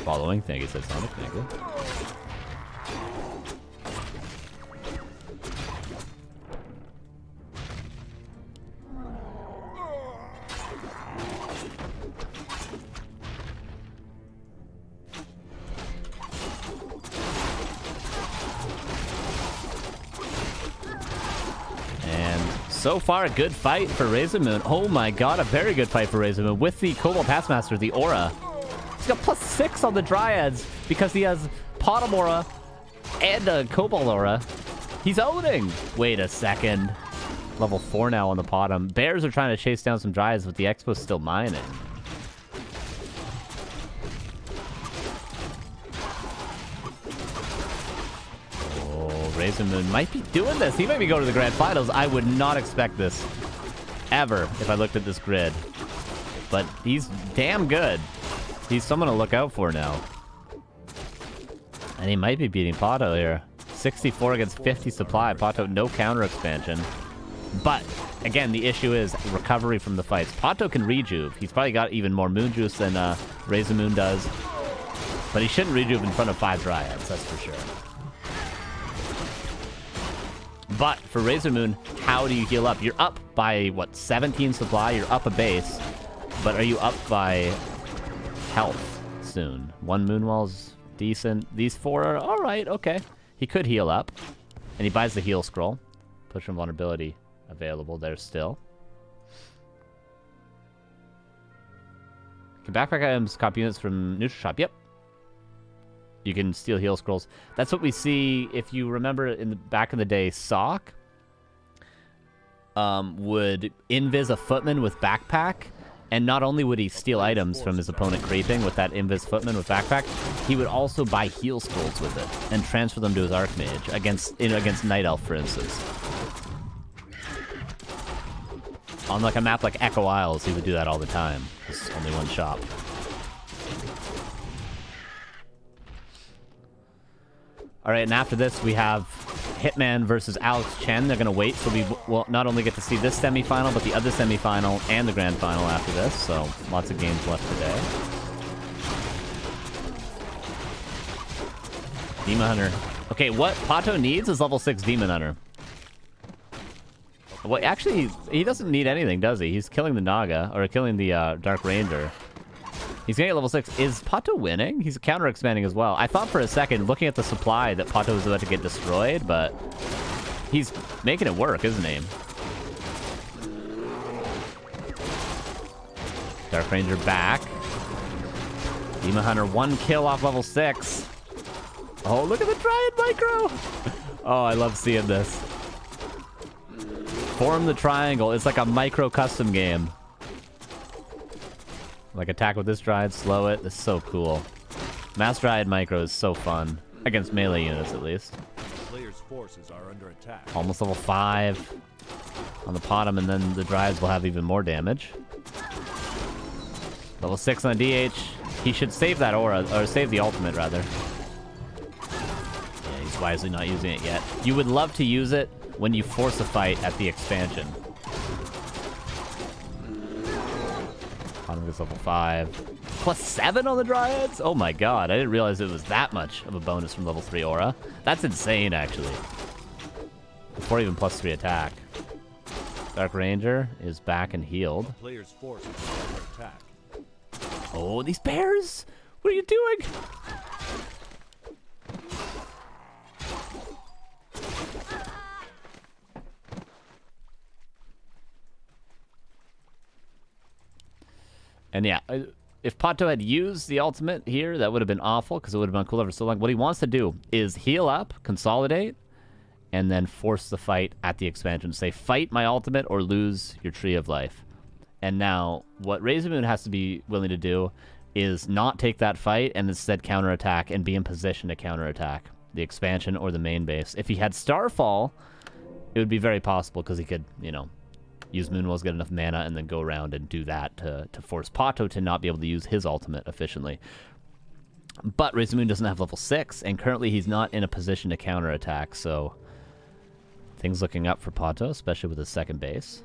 Following. Thank you, said Sonic. Thank you. So far, a good fight for RazerMoon. Oh my god, a very good fight for RazerMoon. With the Cobalt Passmaster, the Aura. He's got +6 on the Dryads because he has Potom Aura and a Cobalt Aura. He's owning. Wait a second. Level 4 now on the Potom. Bears are trying to chase down some Dryads, but the Expo's still mining. RazerMoon might be doing this. He might be going to the Grand Finals. I would not expect this ever if I looked at this grid. But he's damn good. He's someone to look out for now. And he might be beating PaTo here. 64 against 50 supply. PaTo, no counter expansion. But, again, the issue is recovery from the fights. PaTo can rejuve. He's probably got even more moon juice than RazerMoon does. But he shouldn't rejuve in front of 5 Dryads, that's for sure. But for RazerMoon, how do you heal up? You're up by, what, 17 supply? You're up a base. But are you up by health soon? 1 Moonwall's decent. These 4 are alright, okay. He could heal up. And he buys the heal scroll. Push invulnerability available there still. Can backpack items cop units from neutral shop? Yep. You can steal heal scrolls. That's what we see. If you remember in the back in the day, Sock would invis a footman with backpack, and not only would he steal items from his opponent creeping with that invis footman with backpack, he would also buy heal scrolls with it and transfer them to his archmage against Night Elf, for instance. On like a map like Echo Isles, he would do that all the time. There's only one shop. All right, and after this, we have Hitman versus Alex Chen. They're going to wait, so we will not only get to see this semifinal, but the other semifinal and the grand final after this. So lots of games left today. Demon Hunter. Okay, what PaTo needs is level 6 Demon Hunter. Well, actually, he doesn't need anything, does he? He's killing the Naga, or killing the Dark Ranger. He's getting at level 6. Is PaTo winning? He's counter-expanding as well. I thought for a second, looking at the supply, that PaTo was about to get destroyed, but he's making it work, isn't he? Dark Ranger back. Demon Hunter 1 kill off level 6. Oh, look at the Dryad micro! Oh, I love seeing this. Form the triangle. It's like a micro custom game. Like attack with this Dryad, slow it. This is so cool. Mass Dryad micro is so fun. Against melee units, at least. Players' forces are under attack. Almost level 5 on the bottom, and then the Dryads will have even more damage. Level 6 on DH. He should save that aura, or save the ultimate, rather. Yeah, he's wisely not using it yet. You would love to use it when you force a fight at the expansion. Bottom gets level 5. Plus 7 on the Dryads? Oh my god, I didn't realize it was that much of a bonus from level 3 aura. That's insane, actually. Before even plus 3 attack. Dark Ranger is back and healed. Players' forces are under attack. Oh, these bears! What are you doing? And yeah, if PaTo had used the ultimate here, that would have been awful, because it would have been cool for so long. What he wants to do is heal up, consolidate, and then force the fight at the expansion. Say, fight my ultimate or lose your Tree of Life. And now, what RazerMoon has to be willing to do is not take that fight and instead counterattack and be in position to counterattack the expansion or the main base. If he had Starfall, it would be very possible, because he could, you know, use Moonwells, get enough mana, and then go around and do that to force PaTo to not be able to use his ultimate efficiently. But RazerMoon doesn't have level 6, and currently he's not in a position to counterattack, so things looking up for PaTo, especially with his second base.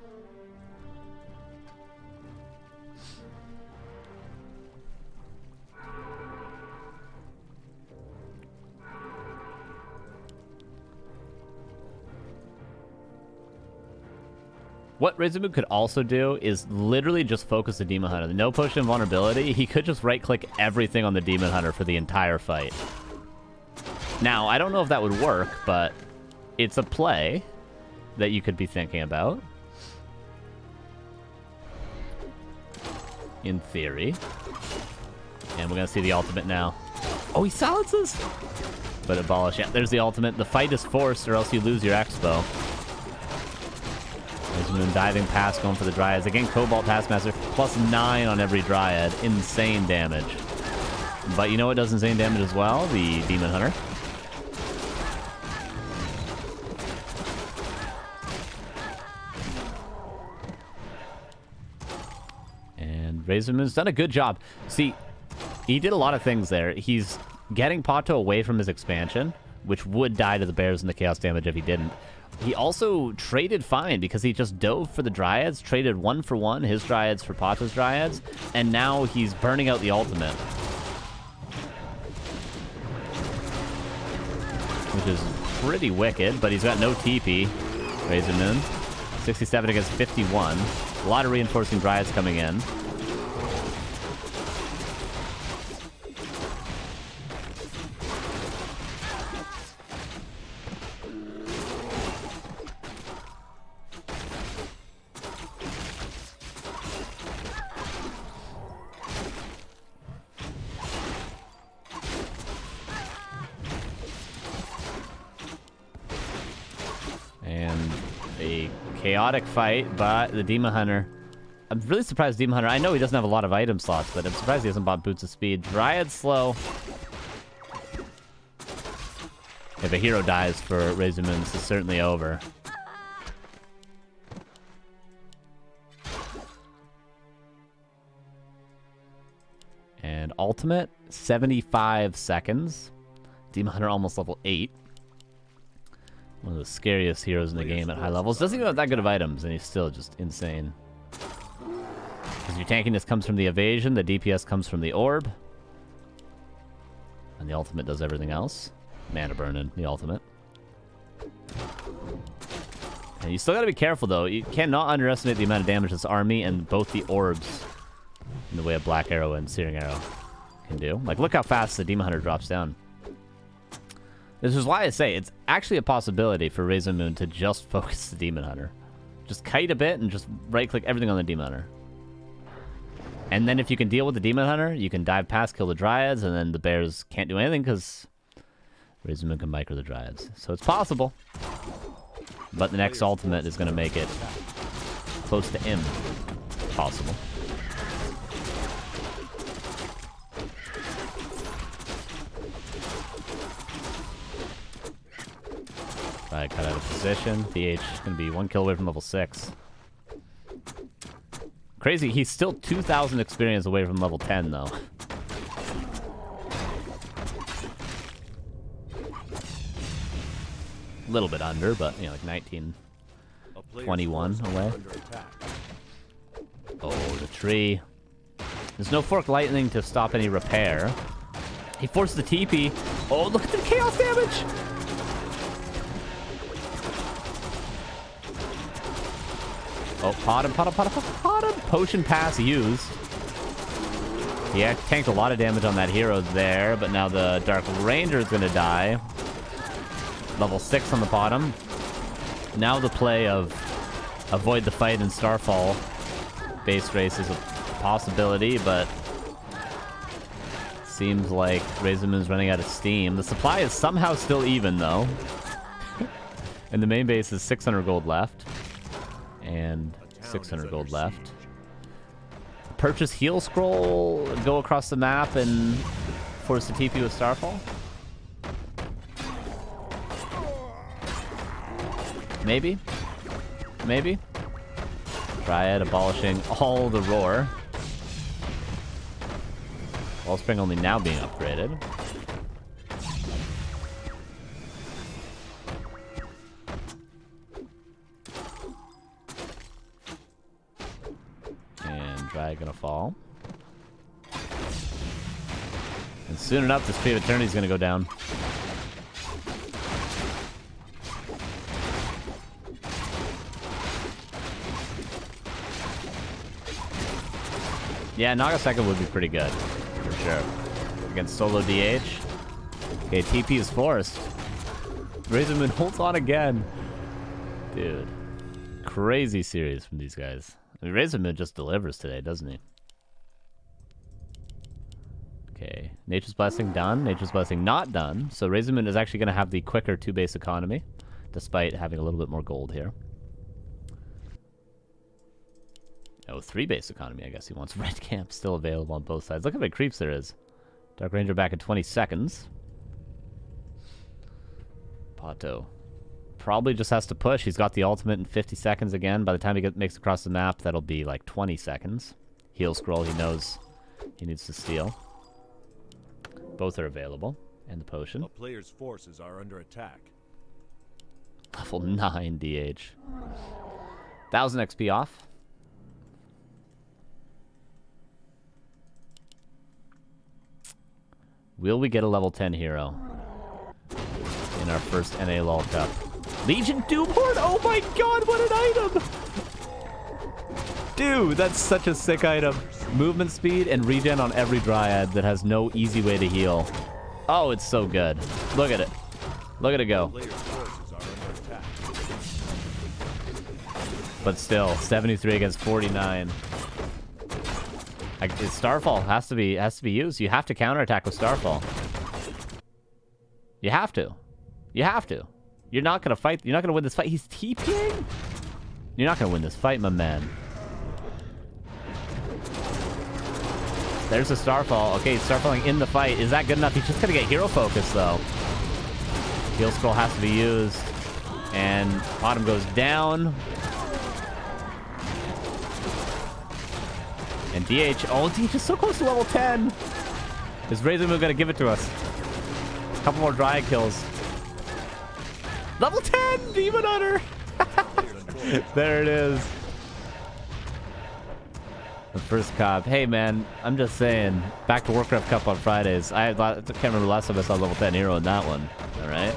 What RazerMoon could also do is literally just focus the Demon Hunter. No potion of vulnerability. He could just right-click everything on the Demon Hunter for the entire fight. Now, I don't know if that would work, but it's a play that you could be thinking about. In theory. And we're going to see the ultimate now. Oh, he silences! But abolish. Yeah, there's the ultimate. The fight is forced, or else you lose your Expo. RazerMoon diving past, going for the Dryads. Again, Cobalt Taskmaster, plus 9 on every Dryad. Insane damage. But you know what does insane damage as well? The Demon Hunter. And RazerMoon's done a good job. See, he did a lot of things there. He's getting PaTo away from his expansion, which would die to the bears and the chaos damage if he didn't. He also traded fine because he just dove for the Dryads, traded 1-for-1, his Dryads for PaTo's Dryads, and now he's burning out the ultimate. Which is pretty wicked, but he's got no TP, RazerMoon. 67 against 51. A lot of reinforcing Dryads coming in. Chaotic fight, but the Demon Hunter... I'm really surprised Demon Hunter... I know he doesn't have a lot of item slots, but I'm surprised he hasn't bought Boots of Speed. Dryad slow. If a hero dies for RazerMoon, this is certainly over. And ultimate, 75 seconds. Demon Hunter almost level 8. One of the scariest heroes in the game at high levels. Doesn't even have that good of items, and he's still just insane. Because your tankiness comes from the evasion, the DPS comes from the orb. And the ultimate does everything else. Mana burning, the ultimate. And you still gotta be careful, though. You cannot underestimate the amount of damage this army and both the orbs in the way of Black Arrow and Searing Arrow can do. Like, look how fast the Demon Hunter drops down. This is why I say it's actually a possibility for RazerMoon to just focus the Demon Hunter. Just kite a bit and just right-click everything on the Demon Hunter. And then if you can deal with the Demon Hunter, you can dive past, kill the Dryads, and then the bears can't do anything because RazerMoon can micro the Dryads. So it's possible. But the next ultimate is going to make it close to impossible. Right, cut out of position. BH is going to be 1 kill away from level 6. Crazy, he's still 2,000 experience away from level 10, though. A little bit under, but, you know, like 19, 21 away. Oh, the tree. There's no fork lightning to stop any repair. He forced the TP. Oh, look at the chaos damage! Oh, pot him. Potion pass used. He tanked a lot of damage on that hero there, but now the Dark Ranger is going to die. Level 6 on the bottom. Now the play of avoid the fight in Starfall base race is a possibility, but seems like RazerMoon's running out of steam. The supply is somehow still even, though. And the main base is 600 gold left. And 600 gold left. Purchase heal scroll, go across the map and force the TP with Starfall. Maybe. Maybe. Dryad abolishing all the roar. Wellspring only now being upgraded. Dryad gonna fall. And soon enough, this Tree of Eternity is gonna go down. Yeah, Nagasaki would be pretty good, for sure. Against solo DH. Okay, TP is forced. RazerMoon holds on again. Dude. Crazy series from these guys. I mean, RazerMoon just delivers today, doesn't he? Okay, Nature's Blessing done. Nature's Blessing not done. So RazerMoon is actually going to have the quicker 2-base economy, despite having a little bit more gold here. Oh, 3-base economy, I guess he wants. Red Camp still available on both sides. Look how many creeps there is. Dark Ranger back in 20 seconds. PaTo. Probably just has to push. He's got the ultimate in 50 seconds again. By the time he makes across the map, that'll be like 20 seconds. Heal scroll, he knows he needs to steal. Both are available. And the potion. A player's forces are under attack. Level 9 DH. 1,000 XP off. Will we get a level 10 hero in our first NA LUL Cup? Legion Doomhorde? Oh my god, what an item! Dude, that's such a sick item. Movement speed and regen on every Dryad that has no easy way to heal. Oh, it's so good. Look at it. Look at it go. But still, 73 against 49. Starfall has to be used. You have to counterattack with Starfall. You have to. You have to. You're not gonna fight. You're not gonna win this fight. He's TPing. You're not gonna win this fight, my man. There's a Starfall. Okay, Starfalling in the fight. Is that good enough? He's just gonna get hero focus though. Heal scroll has to be used, and bottom goes down. And DH. Oh, DH is so close to level 10. Is RazerMoon gonna give it to us? A couple more Dryad kills. Level 10! Demon Hunter! There it is. The first cop. Hey, man, I'm just saying. Back to Warcraft Cup on Fridays. I can't remember the last time I saw level 10 hero in that one. Alright?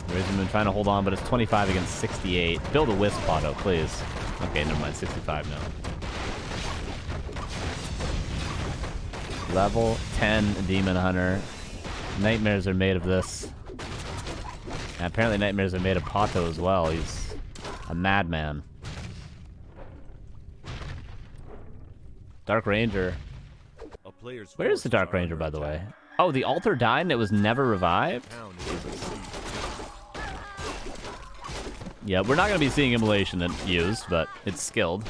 RazerMoon trying to hold on, but it's 25 against 68. Build a Wisp, PaTo, please. Okay, never mind. 65 now. Level 10 Demon Hunter. Nightmares are made of this. And apparently nightmares are made of PaTo as well. He's a madman. Dark Ranger. Where is the Dark Ranger, by the way? Oh, the altar died and it was never revived? Town is under siege. Yeah, we're not going to be seeing immolation used, but it's skilled.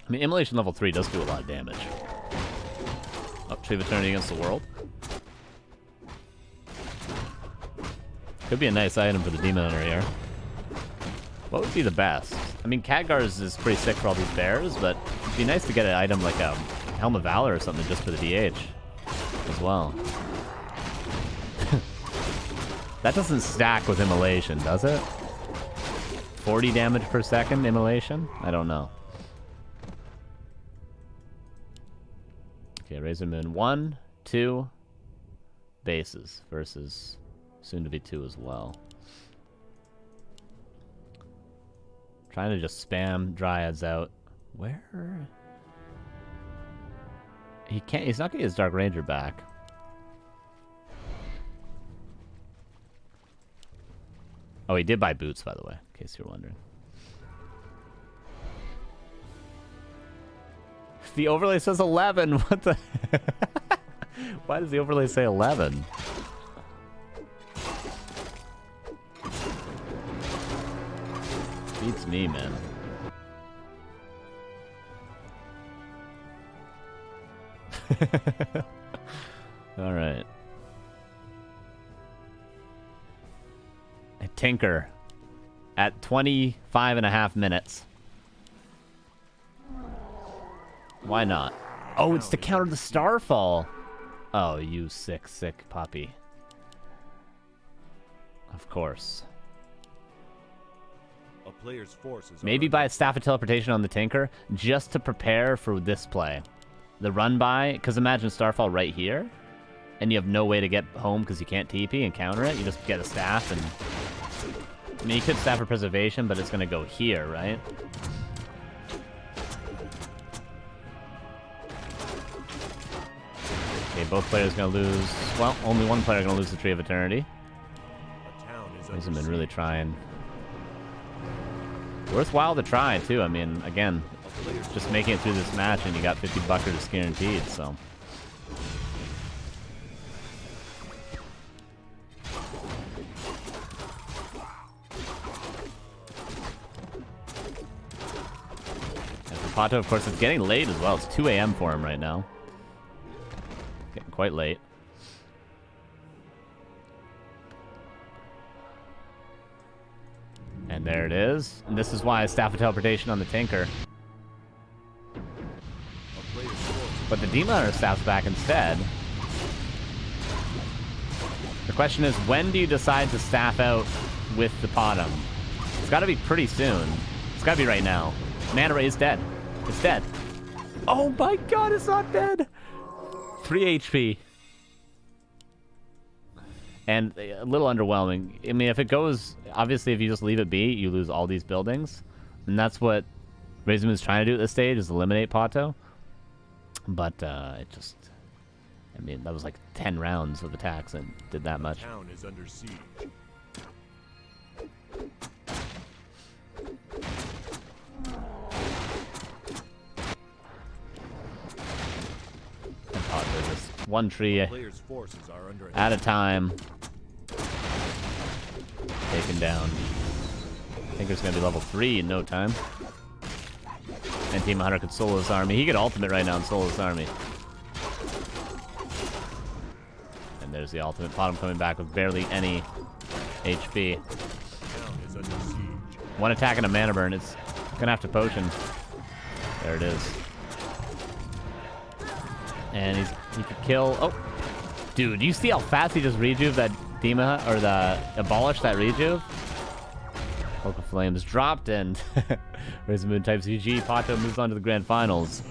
I mean, immolation level 3 does do a lot of damage. Oh, Tree of Eternity against the world. Could be a nice item for the Demon Hunter here. What would be the best? I mean, Khadgar's is pretty sick for all these bears, but it'd be nice to get an item like a Helm of Valor or something just for the DH as well. That doesn't stack with immolation, does it? 40 damage per second immolation? I don't know. Okay, RazerMoon 1, 2 bases versus soon to be 2 as well. Trying to just spam Dryads out. Where? He can't. He's not getting his Dark Ranger back. Oh, he did buy boots, by the way, in case you're wondering. The overlay says 11. What the? Why does the overlay say 11? Beats me, man. All right. A Tinker at 25.5 minutes. Why not? Oh, it's to counter the Starfall. Oh, you sick, sick puppy. Of course. A player's forces Maybe are buy under a Staff of Teleportation on the Tinker just to prepare for this play. The run by, because imagine Starfall right here, and you have no way to get home because you can't TP and counter it. You just get a staff and... I mean, you could Staff for Preservation, but it's going to go here, right? Okay, both players going to lose... Well, only one player going to lose the Tree of Eternity. A town is These have under been really siege. trying. Worthwhile to try, too. I mean, again, A player's just making it through this match and you got 50 buckers guaranteed, so... And for PaTo, of course, it's getting late as well. It's 2 a.m. for him right now. Getting quite late. And there it is. And this is why I Staff of Teleportation on the Tinker. a player's forces But the Demon Hunter staff's back instead. The question is, when do you decide to staff out with the PaTo? It's got to be pretty soon. It's got to be right now. Mana Ray is dead. It's dead. Oh my god, it's not dead! 3 HP. And a little underwhelming. I mean, if it goes... Obviously, if you just leave it be, you lose all these buildings. And that's what RazerMoon's trying to do at this stage, is eliminate PaTo. But it just... I mean, that was like 10 rounds of attacks and did that much. town is under siege. And PaTo just one tree Player's forces are under at a time. Taken down. I think it's going to be level 3 in no time. And Team Hunter could solo this army. He could ultimate right now and solo this army. And there's the ultimate. PaTo coming back with barely any HP. town is under siege. One attack and a mana burn. It's going to have to potion. There it is. And he could kill... Oh! Dude, you see how fast he just rejuve that Dima, or the abolish that rejuve? Cloak of Flames dropped, and RazerMoon types GG. PaTo moves on to the grand finals.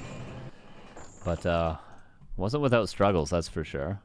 But wasn't without struggles, that's for sure.